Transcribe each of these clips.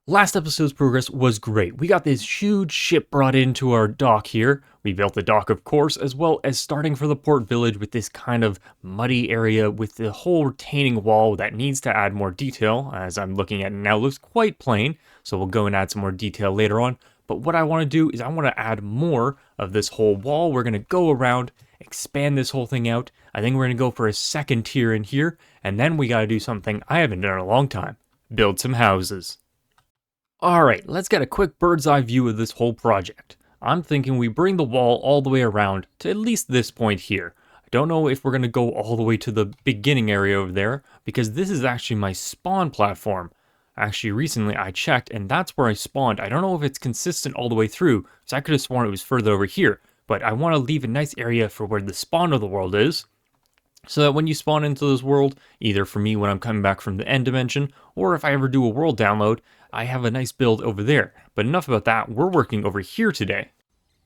Last episode's progress was great. We got this huge ship brought into our dock here. We built the dock, of course, as well as starting for the port village with this kind of muddy area with the whole retaining wall that needs to add more detail. As I'm looking at it now, it looks quite plain, so we'll go and add some more detail later on. But what I want to do is I want to add more of this whole wall. We're going to go around, expand this whole thing out. I think we're going to go for a second tier in here, and then we got to do something I haven't done in a long time. Build some houses. Alright, let's get a quick bird's eye view of this whole project. I'm thinking we bring the wall all the way around to at least this point here. I don't know if we're going to go all the way to the beginning area over there, because this is actually my spawn platform. Actually, recently I checked, and that's where I spawned. I don't know if it's consistent all the way through, so I could have sworn it was further over here. But I want to leave a nice area for where the spawn of the world is, so that when you spawn into this world, either for me when I'm coming back from the end dimension, or if I ever do a world download, I have a nice build over there. But enough about that, we're working over here today.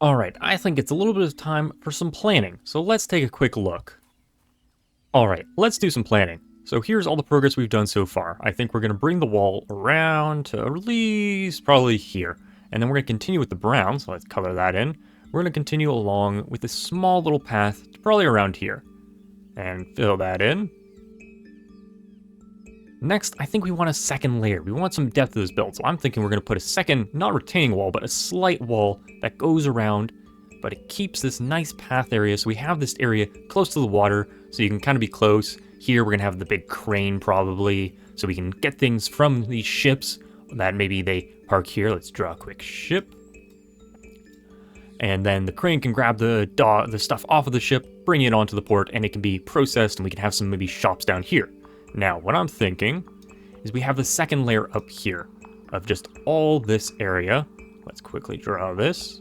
Alright, I think it's a little bit of time for some planning, so let's take a quick look. Alright, let's do some planning. So here's all the progress we've done so far. I think we're going to bring the wall around to at least probably here. And then we're going to continue with the brown, so let's color that in. We're going to continue along with a small little path to probably around here. And fill that in. Next, I think we want a second layer. We want some depth to this build, so I'm thinking we're going to put a second, not retaining wall, but a slight wall that goes around, but it keeps this nice path area, so we have this area close to the water, so you can kind of be close. Here, we're going to have the big crane, probably, so we can get things from these ships that maybe they park here. Let's draw a quick ship. And then the crane can grab the stuff off of the ship, bring it onto the port, and it can be processed, and we can have some maybe shops down here. Now, what I'm thinking is we have the second layer up here of just all this area. Let's quickly draw this.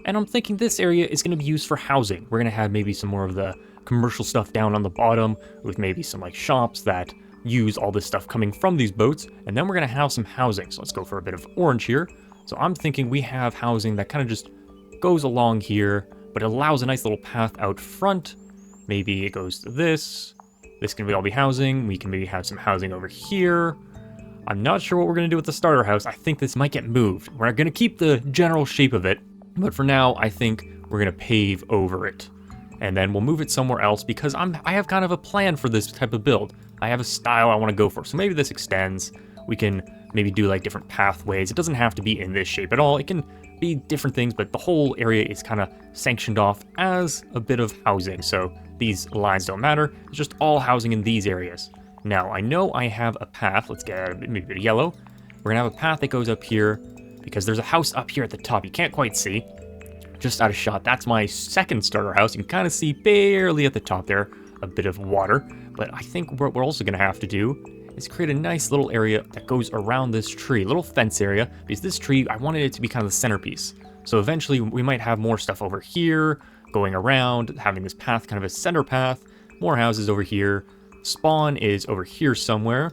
And I'm thinking this area is going to be used for housing. We're going to have maybe some more of the commercial stuff down on the bottom with maybe some like shops that use all this stuff coming from these boats. And then we're going to have some housing. So let's go for a bit of orange here. So I'm thinking we have housing that kind of just goes along here, but it allows a nice little path out front. Maybe it goes to this. This can all be housing. We can maybe have some housing over here. I'm not sure what we're going to do with the starter house. I think this might get moved. We're going to keep the general shape of it, but for now, I think we're going to pave over it. And then we'll move it somewhere else because I have kind of a plan for this type of build. I have a style I want to go for. So maybe this extends. We can maybe do like different pathways. It doesn't have to be in this shape at all. It can be different things, but the whole area is kind of sanctioned off as a bit of housing. So these lines don't matter. It's just all housing in these areas. Now, I know I have a path. Let's get maybe a bit of yellow. We're going to have a path that goes up here because there's a house up here at the top. You can't quite see. Just out of shot. That's my second starter house. You can kind of see barely at the top there a bit of water. But I think what we're also going to have to do is create a nice little area that goes around this tree, a little fence area, because this tree, I wanted it to be kind of the centerpiece. So eventually we might have more stuff over here, going around, having this path, kind of a center path, more houses over here. Spawn is over here somewhere,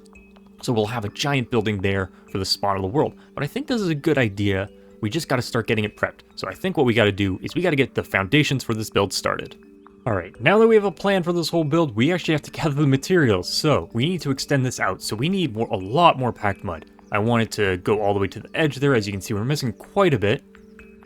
so we'll have a giant building there for the spawn of the world. But I think this is a good idea. We just got to start getting it prepped. So I think what we got to do is we got to get the foundations for this build started. Alright, now that we have a plan for this whole build, we actually have to gather the materials, so we need to extend this out. So we need a lot more packed mud. I want it to go all the way to the edge there. As you can see, we're missing quite a bit.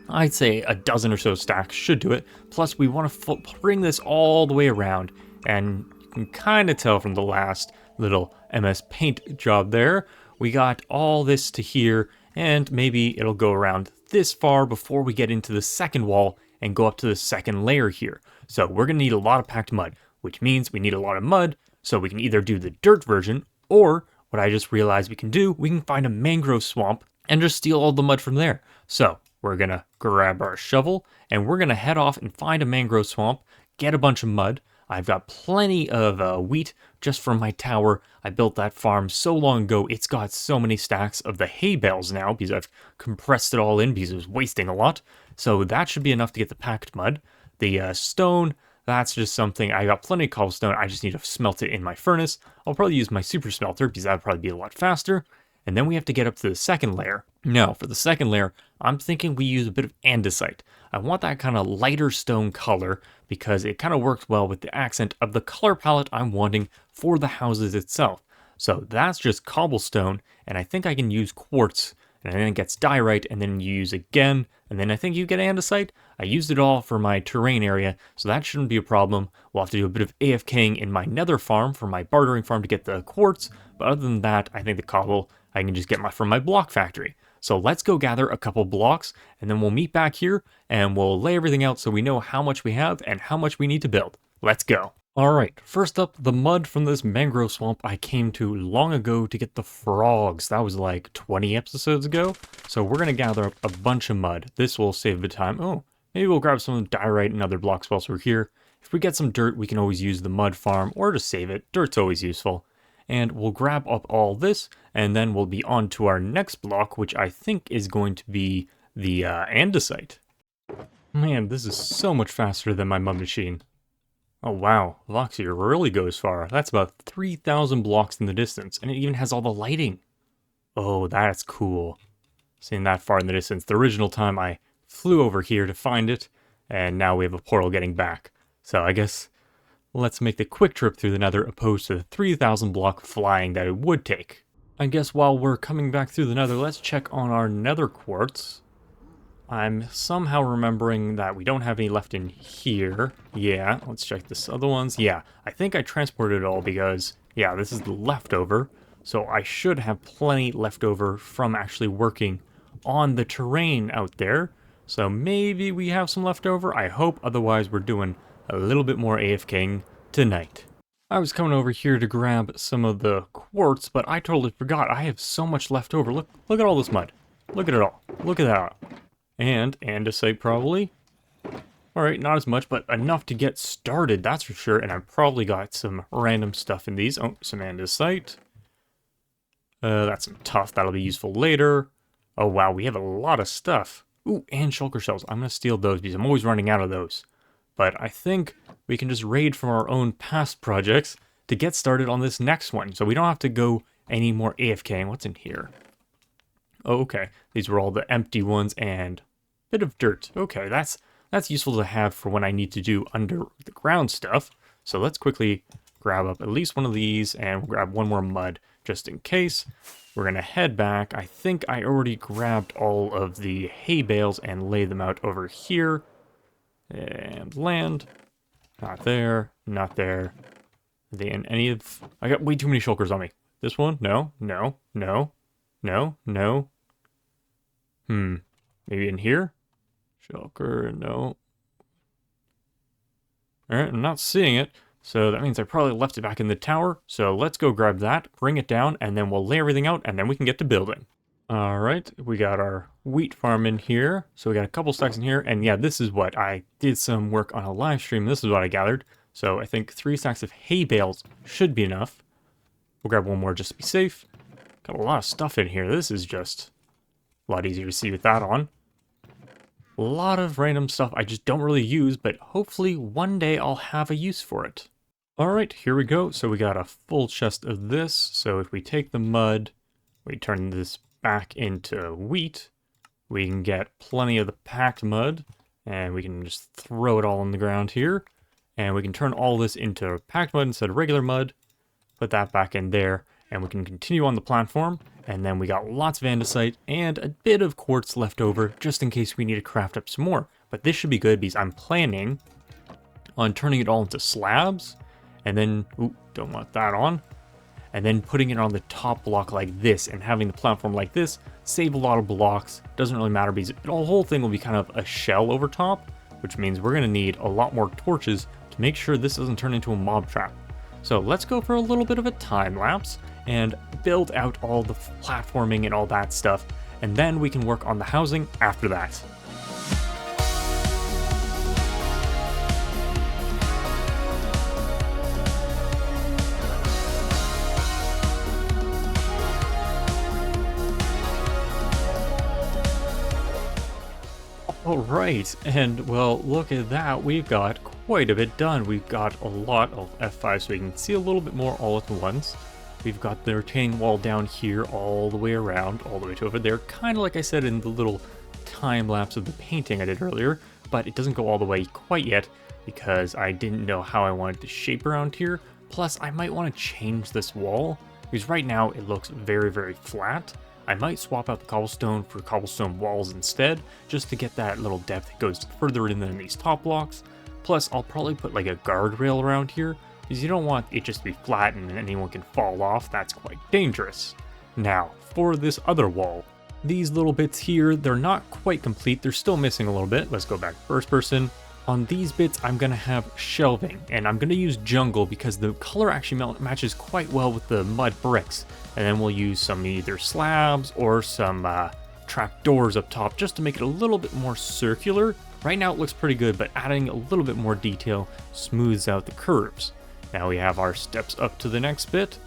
I'd say a dozen or so stacks should do it. Plus, we want to bring this all the way around, and you can kind of tell from the last little MS Paint job there, we got all this to here, and maybe it'll go around this far before we get into the second wall and go up to the second layer here. So we're going to need a lot of packed mud, which means we need a lot of mud, so we can either do the dirt version, or what I just realized we can do, we can find a mangrove swamp and just steal all the mud from there. So we're going to grab our shovel, and we're going to head off and find a mangrove swamp, get a bunch of mud. I've got plenty of wheat just from my tower. I built that farm so long ago, it's got so many stacks of the hay bales now because I've compressed it all in because it was wasting a lot. So that should be enough to get the packed mud. The stone, that's just something, I got plenty of cobblestone, I just need to smelt it in my furnace. I'll probably use my super smelter because that'll probably be a lot faster. And then we have to get up to the second layer. Now, for the second layer, I'm thinking we use a bit of andesite. I want that kind of lighter stone color because it kind of works well with the accent of the color palette I'm wanting for the houses itself. So that's just cobblestone, and I think I can use quartz, and then it gets diorite, and then you use again, and then I think you get andesite. I used it all for my terrain area, so that shouldn't be a problem. We'll have to do a bit of AFKing in my nether farm for my bartering farm to get the quartz, but other than that, I think the cobble I can just get from my block factory. So let's go gather a couple blocks, and then we'll meet back here, and we'll lay everything out so we know how much we have and how much we need to build. Let's go. Alright, first up, the mud from this mangrove swamp I came to long ago to get the frogs. That was like 20 episodes ago. So we're going to gather up a bunch of mud. This will save a bit of time. Oh, maybe we'll grab some diorite and other blocks whilst we're here. If we get some dirt, we can always use the mud farm or just save it. Dirt's always useful. And we'll grab up all this, and then we'll be on to our next block, which I think is going to be the andesite. Man, this is so much faster than my mud machine. Oh wow, Voxir really goes far. That's about 3,000 blocks in the distance, and it even has all the lighting. Oh, that's cool. Seeing that far in the distance. The original time I flew over here to find it, and now we have a portal getting back. So I guess let's make the quick trip through the nether opposed to the 3,000 block flying that it would take. I guess while we're coming back through the nether, let's check on our nether quartz. I'm somehow remembering that we don't have any left in here. Yeah, let's check this other ones. Yeah, I think I transported it all because, yeah, this is the leftover. So I should have plenty left over from actually working on the terrain out there. So maybe we have some left over. I hope, otherwise we're doing a little bit more AFKing tonight. I was coming over here to grab some of the quartz, but I totally forgot. I have so much left over. Look at all this mud. Look at it all. Look at that. And andesite probably. Alright, not as much, but enough to get started, that's for sure. And I've probably got some random stuff in these. Oh, some andesite. That's some tuff, that'll be useful later. Oh wow, we have a lot of stuff. Ooh, and shulker shells. I'm going to steal those because I'm always running out of those. But I think we can just raid from our own past projects to get started on this next one. So we don't have to go any more AFKing. What's in here? Oh, okay. These were all the empty ones and a bit of dirt. Okay, that's useful to have for when I need to do under the ground stuff. So let's quickly grab up at least one of these and we'll grab one more mud just in case. We're going to head back. I think I already grabbed all of the hay bales and laid them out over here. And land. Not there. Not there. Are they in any of... I got way too many shulkers on me. This one? No. No. No. No. No. Maybe in here? Shulker, no. Alright, I'm not seeing it. So that means I probably left it back in the tower. So let's go grab that, bring it down, and then we'll lay everything out, and then we can get to building. Alright, we got our wheat farm in here. So we got a couple stacks in here. And yeah, this is what I did some work on a live stream. This is what I gathered. So I think 3 stacks of hay bales should be enough. We'll grab one more just to be safe. Got a lot of stuff in here. This is just a lot easier to see with that on. A lot of random stuff I just don't really use, but hopefully one day I'll have a use for it. Alright, here we go. So we got a full chest of this. So if we take the mud, we turn this back into wheat, we can get plenty of the packed mud, and we can just throw it all on the ground here. And we can turn all this into packed mud instead of regular mud, put that back in there, and we can continue on the platform. And then we got lots of andesite and a bit of quartz left over just in case we need to craft up some more. But this should be good because I'm planning on turning it all into slabs and then, ooh, don't want that on. And then putting it on the top block like this and having the platform like this, save a lot of blocks. Doesn't really matter because the whole thing will be kind of a shell over top, which means we're going to need a lot more torches to make sure this doesn't turn into a mob trap. So let's go for a little bit of a time lapse and build out all the platforming and all that stuff, and then we can work on the housing after that. Alright, and well, look at that, we've got quite a bit done. We've got a lot of F5 so we can see a little bit more all at once. We've got the retaining wall down here all the way around, all the way to over there, kind of like I said in the little time lapse of the painting I did earlier, but it doesn't go all the way quite yet because I didn't know how I wanted to shape around here. Plus, I might want to change this wall because right now it looks very, very flat. I might swap out the cobblestone for cobblestone walls instead, just to get that little depth that goes further in than these top blocks. Plus, I'll probably put like a guardrail around here, because you don't want it just to be flat and anyone can fall off. That's quite dangerous. Now, for this other wall. These little bits here, they're not quite complete. They're still missing a little bit. Let's go back to first person. On these bits, I'm going to have shelving, and I'm going to use jungle because the color actually matches quite well with the mud bricks. And then we'll use some either slabs or some trap doors up top just to make it a little bit more circular. Right now it looks pretty good, but adding a little bit more detail smooths out the curves. Now we have our steps up to the next bit.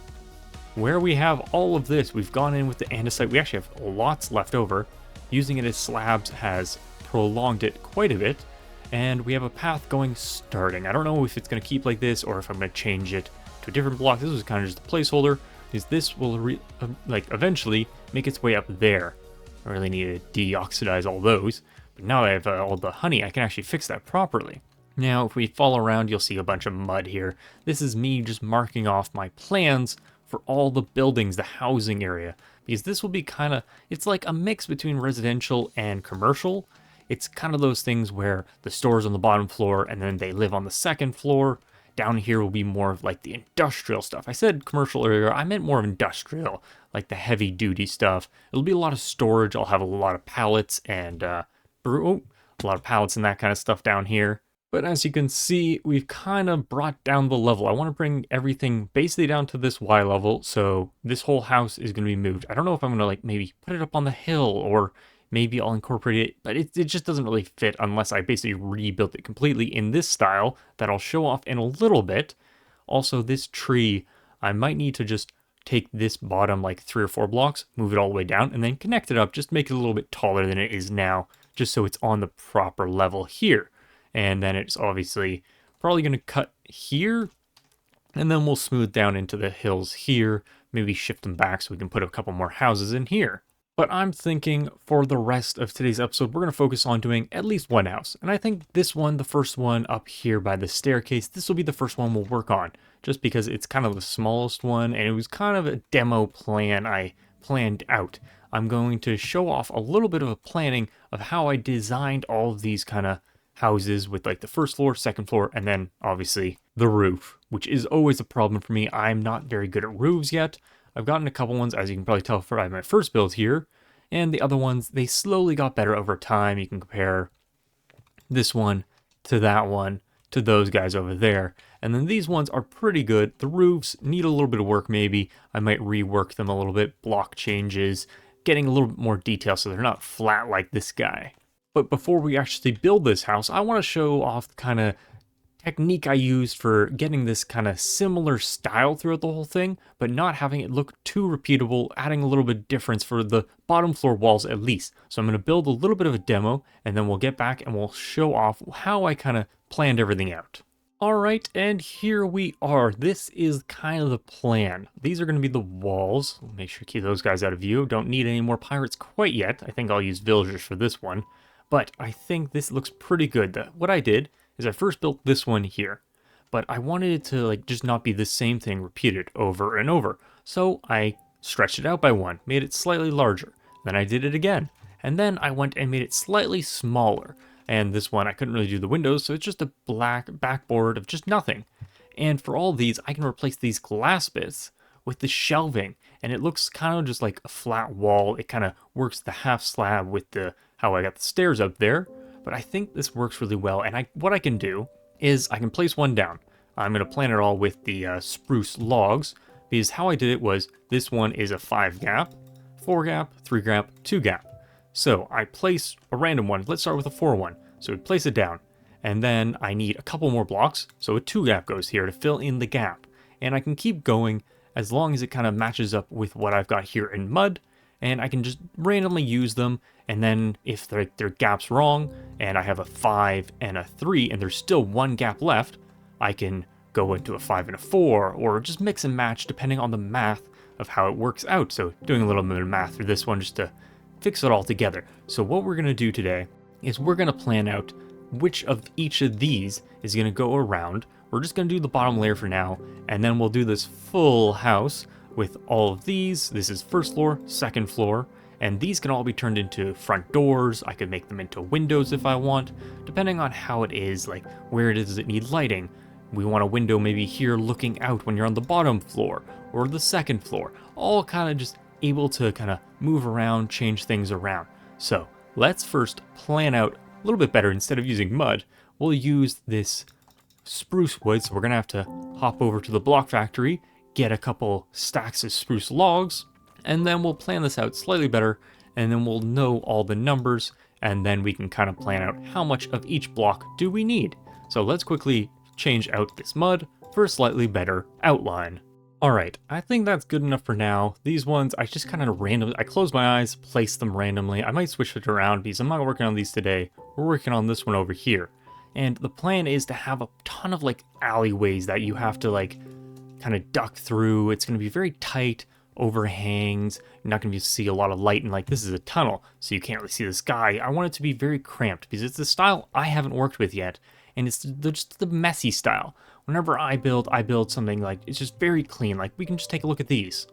Where we have all of this, we've gone in with the andesite. We actually have lots left over. Using it as slabs has prolonged it quite a bit. And we have a path going starting. I don't know if it's going to keep like this or if I'm going to change it to a different block. This was kind of just a placeholder, because this will eventually make its way up there. I really need to deoxidize all those. But now that I have all the honey, I can actually fix that properly. Now, if we fall around, you'll see a bunch of mud here. This is me just marking off my plans for all the buildings, the housing area, because this will be kind of, it's like a mix between residential and commercial. It's kind of those things where the store's on the bottom floor and then they live on the second floor. Down here will be more of like the industrial stuff. I said commercial earlier, I meant more of industrial, like the heavy duty stuff. It'll be a lot of storage. I'll have a lot of pallets and a lot of pallets and that kind of stuff down here. But as you can see, we've kind of brought down the level. I want to bring everything basically down to this Y level, so this whole house is going to be moved. I don't know if I'm going to like maybe put it up on the hill, or maybe I'll incorporate it, but it just doesn't really fit unless I basically rebuilt it completely in this style that I'll show off in a little bit. Also, this tree, I might need to just take this bottom like 3 or 4 blocks, move it all the way down, and then connect it up, just make it a little bit taller than it is now, just so it's on the proper level here. And then it's obviously probably going to cut here, and then we'll smooth down into the hills here, maybe shift them back so we can put a couple more houses in here. But I'm thinking for the rest of today's episode, we're going to focus on doing at least one house. And I think this one, the first one up here by the staircase, this will be the first one we'll work on, just because it's kind of the smallest one, and it was kind of a demo plan I planned out. I'm going to show off a little bit of a planning of how I designed all of these kind of houses with like the first floor, second floor, and then obviously the roof, which is always a problem for me. I'm not very good at roofs yet. I've gotten a couple ones, as you can probably tell from my first build here, and the other ones, they slowly got better over time. You can compare this one to that one to those guys over there, and then these ones are pretty good. The roofs need a little bit of work maybe. I might rework them a little bit, block changes, getting a little bit more detail so they're not flat like this guy. But before we actually build this house, I want to show off the kind of technique I used for getting this kind of similar style throughout the whole thing, but not having it look too repeatable, adding a little bit of difference for the bottom floor walls at least. So I'm going to build a little bit of a demo, and then we'll get back and we'll show off how I kind of planned everything out. Alright, and here we are. This is kind of the plan. These are going to be the walls. Make sure to keep those guys out of view. Don't need any more pirates quite yet. I think I'll use villagers for this one. But I think this looks pretty good. What I did is I first built this one here, but I wanted it to like just not be the same thing repeated over and over. So I stretched it out by 1, made it slightly larger. Then I did it again, and then I went and made it slightly smaller. And this one I couldn't really do the windows, so it's just a black backboard of just nothing. And for all these, I can replace these glass bits with the shelving, and it looks kind of just like a flat wall. It kind of works the half slab with the how I got the stairs up there, but I think this works really well. And what I can do is I can place one down. I'm going to plan it all with the spruce logs, because how I did it was this one is a 5 gap, 4 gap, 3 gap, 2 gap. So I place a random one. Let's start with a 4 one. So we place it down, and then I need a couple more blocks. So a 2 gap goes here to fill in the gap, and I can keep going as long as it kind of matches up with what I've got here in mud. And I can just randomly use them, and then if their gap's wrong, and I have a 5 and a 3, and there's still 1 gap left, I can go into a 5 and a 4, or just mix and match depending on the math of how it works out. So doing a little bit of math for this one just to fix it all together. So what we're going to do today is we're going to plan out which of each of these is going to go around. We're just going to do the bottom layer for now, and then we'll do this full house with all of these. This is first floor, second floor, and these can all be turned into front doors. I could make them into windows if I want, depending on how it is, like where it is that need lighting. We want a window maybe here looking out when you're on the bottom floor or the second floor, all kind of just able to kind of move around, change things around. So let's first plan out a little bit better. Instead of using mud, we'll use this spruce wood. So we're gonna have to hop over to the block factory, get a couple stacks of spruce logs, and then we'll plan this out slightly better, and then we'll know all the numbers, and then we can kind of plan out how much of each block do we need. So let's quickly change out this mud for a slightly better outline. Alright, I think that's good enough for now. These ones, I just kind of I close my eyes, place them randomly. I might switch it around because I'm not working on these today. We're working on this one over here. And the plan is to have a ton of like alleyways that you have to like kind of duck through. It's going to be very tight, overhangs. You're not going to be able to see a lot of light, and like this is a tunnel, so you can't really see the sky. I want it to be very cramped because it's the style I haven't worked with yet, and it's just the messy style. Whenever I build something like it's just very clean. Like we can just take a look at these.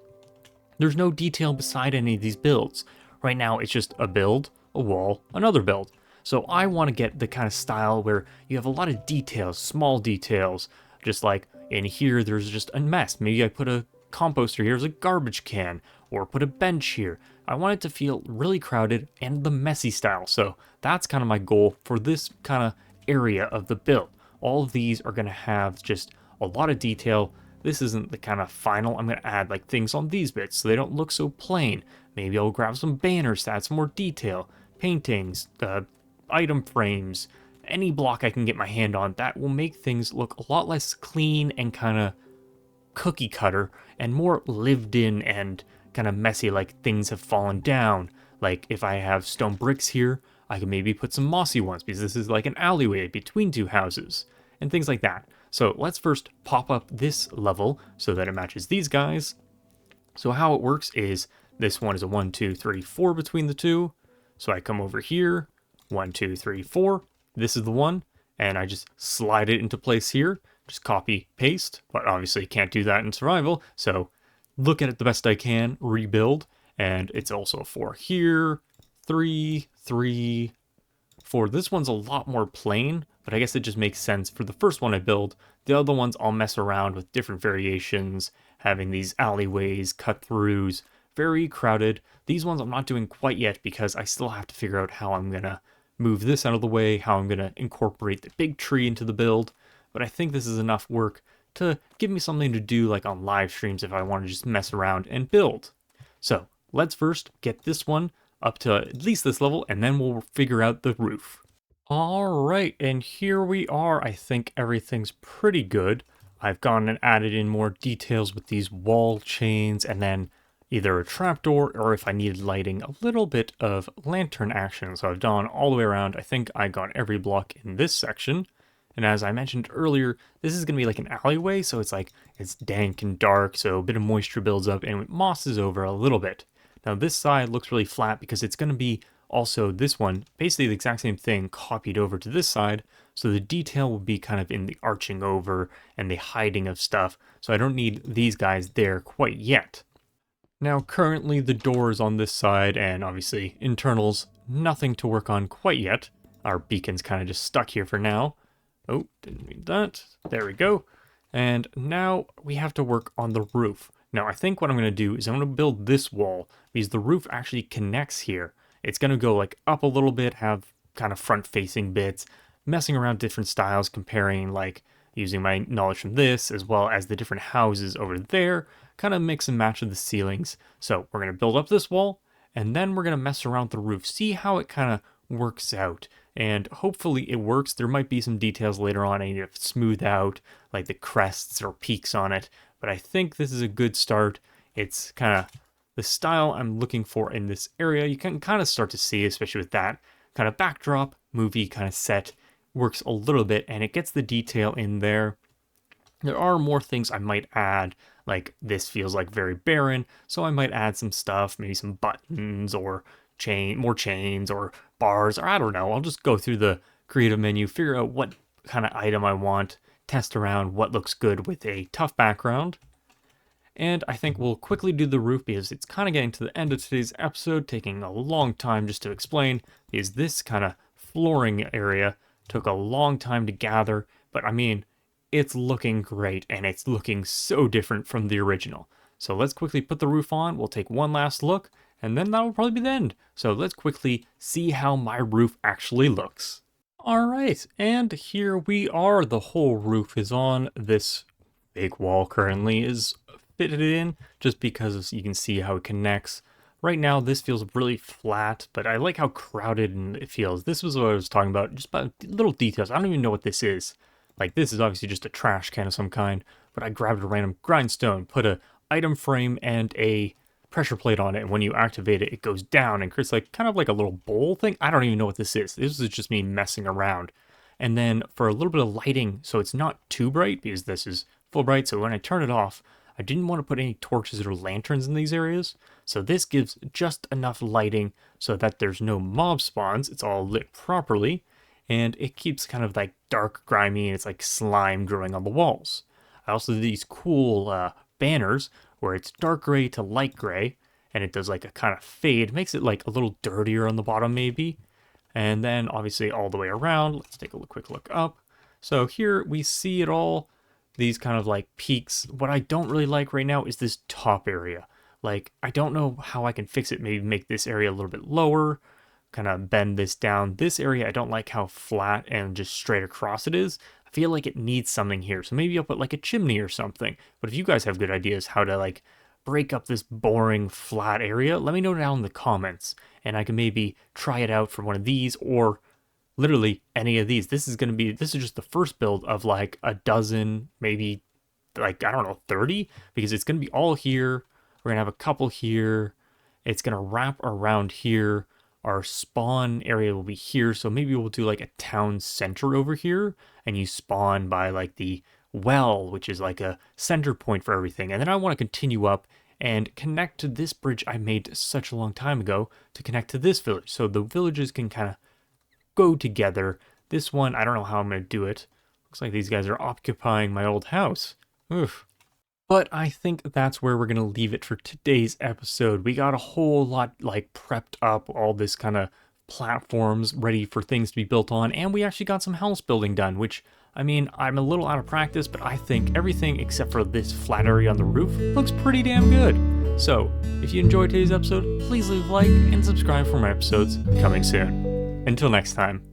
There's no detail beside any of these builds. Right now it's just a build, a wall, another build. So I want to get the kind of style where you have a lot of details, small details, just like in here there's just a mess. Maybe I put a composter here as a garbage can, or put a bench here. I want it to feel really crowded and the messy style. So that's kind of my goal for this kind of area of the build. All of these are going to have just a lot of detail. This isn't the kind of final. I'm going to add like things on these bits so they don't look so plain. Maybe I'll grab some banners to add some more detail, paintings, item frames, any block I can get my hand on. That will make things look a lot less clean and kind of cookie cutter and more lived in and kind of messy, like things have fallen down. Like if I have stone bricks here, I could maybe put some mossy ones because this is like an alleyway between two houses and things like that. So let's first pop up this level so that it matches these guys. So how it works is this one is a 1, 2, 3, 4 between the two. So I come over here, 1, 2, 3, 4. This is the one, and I just slide it into place here. Just copy, paste, but obviously can't do that in survival. So look at it the best I can, rebuild, and it's also a 4 here, 3, 3, 4. This one's a lot more plain, but I guess it just makes sense for the first one I build. The other ones I'll mess around with different variations, having these alleyways, cut-throughs, very crowded. These ones I'm not doing quite yet because I still have to figure out how I'm gonna move this out of the way, how I'm gonna incorporate the big tree into the build. But I think this is enough work to give me something to do like on live streams if I want to just mess around and build. So let's first get this one up to at least this level, and then we'll figure out the roof. All right, and here we are. I think everything's pretty good. I've gone and added in more details with these wall chains, and then either a trapdoor, or if I needed lighting, a little bit of lantern action. So I've done all the way around. I think I got every block in this section. And as I mentioned earlier, this is going to be like an alleyway, so it's dank and dark, so a bit of moisture builds up and it mosses over a little bit. Now this side looks really flat because it's going to be also this one, basically the exact same thing copied over to this side, so the detail will be kind of in the arching over and the hiding of stuff, so I don't need these guys there quite yet. Now currently the door is on this side, and obviously internals, nothing to work on quite yet. Our beacon's kind of just stuck here for now. Oh, didn't mean that. There we go. And now we have to work on the roof. Now, I think what I'm going to do is I'm going to build this wall because the roof actually connects here. It's going to go like up a little bit, have kind of front-facing bits, messing around different styles, comparing like using my knowledge from this as well as the different houses over there, kind of mix and match with the ceilings. So we're going to build up this wall, and then we're going to mess around with the roof, see how it kind of works out. And hopefully it works. There might be some details later on I need to smooth out, like the crests or peaks on it. But I think this is a good start. It's kind of the style I'm looking for in this area. You can kind of start to see, especially with that kind of backdrop, movie kind of set, works a little bit, and it gets the detail in there. There are more things I might add, like this feels like very barren, so I might add some stuff, maybe some buttons or more chains or bars, or I don't know. I'll just go through the creative menu, figure out what kind of item I want, test around what looks good with a tough background. And I think we'll quickly do the roof because it's kind of getting to the end of today's episode, taking a long time just to explain, because this kind of flooring area took a long time to gather, but I mean, it's looking great and it's looking so different from the original. So let's quickly put the roof on, we'll take one last look, and then that'll probably be the end. So let's quickly see how my roof actually looks. All right, and here we are. The whole roof is on. This big wall currently is fitted in just because you can see how it connects. Right now, this feels really flat, but I like how crowded it feels. This was what I was talking about, just about little details. I don't even know what this is. Like, this is obviously just a trash can of some kind, but I grabbed a random grindstone, put a item frame and a pressure plate on it, and when you activate it, it goes down and creates like kind of like a little bowl thing. I don't even know what this is. This is just me messing around. And then for a little bit of lighting, so it's not too bright because this is full bright, so when I turn it off, I didn't want to put any torches or lanterns in these areas, so this gives just enough lighting so that there's no mob spawns, it's all lit properly, and it keeps kind of like dark, grimy, and it's like slime growing on the walls. I also did these cool banners where it's dark gray to light gray, and it does like a kind of fade, makes it like a little dirtier on the bottom maybe, and then obviously all the way around. Let's take a quick look up. So here we see it all. These kind of like peaks. What I don't really like right now is this top area. Like, I don't know how I can fix it. Maybe make this area a little bit lower, kind of bend this down. This area, I don't like how flat and just straight across it is. I feel like it needs something here. So maybe I'll put like a chimney or something. But if you guys have good ideas how to like break up this boring flat area, let me know down in the comments. And I can maybe try it out for one of these or literally any of these. This is just the first build of like a dozen, maybe like, I don't know, 30, because it's going to be all here. We're going to have a couple here. It's going to wrap around here. Our spawn area will be here. So maybe we'll do like a town center over here, and you spawn by like the well, which is like a center point for everything. And then I want to continue up and connect to this bridge I made such a long time ago to connect to this village. So the villages can kind of go together. This one, I don't know how I'm going to do it. Looks like these guys are occupying my old house. Oof. But I think that's where we're going to leave it for today's episode. We got a whole lot like prepped up, all this kind of platforms ready for things to be built on, and we actually got some house building done, which, I mean, I'm a little out of practice, but I think everything except for this flat area on the roof looks pretty damn good. So, if you enjoyed today's episode, please leave a like and subscribe for more episodes coming soon. Until next time.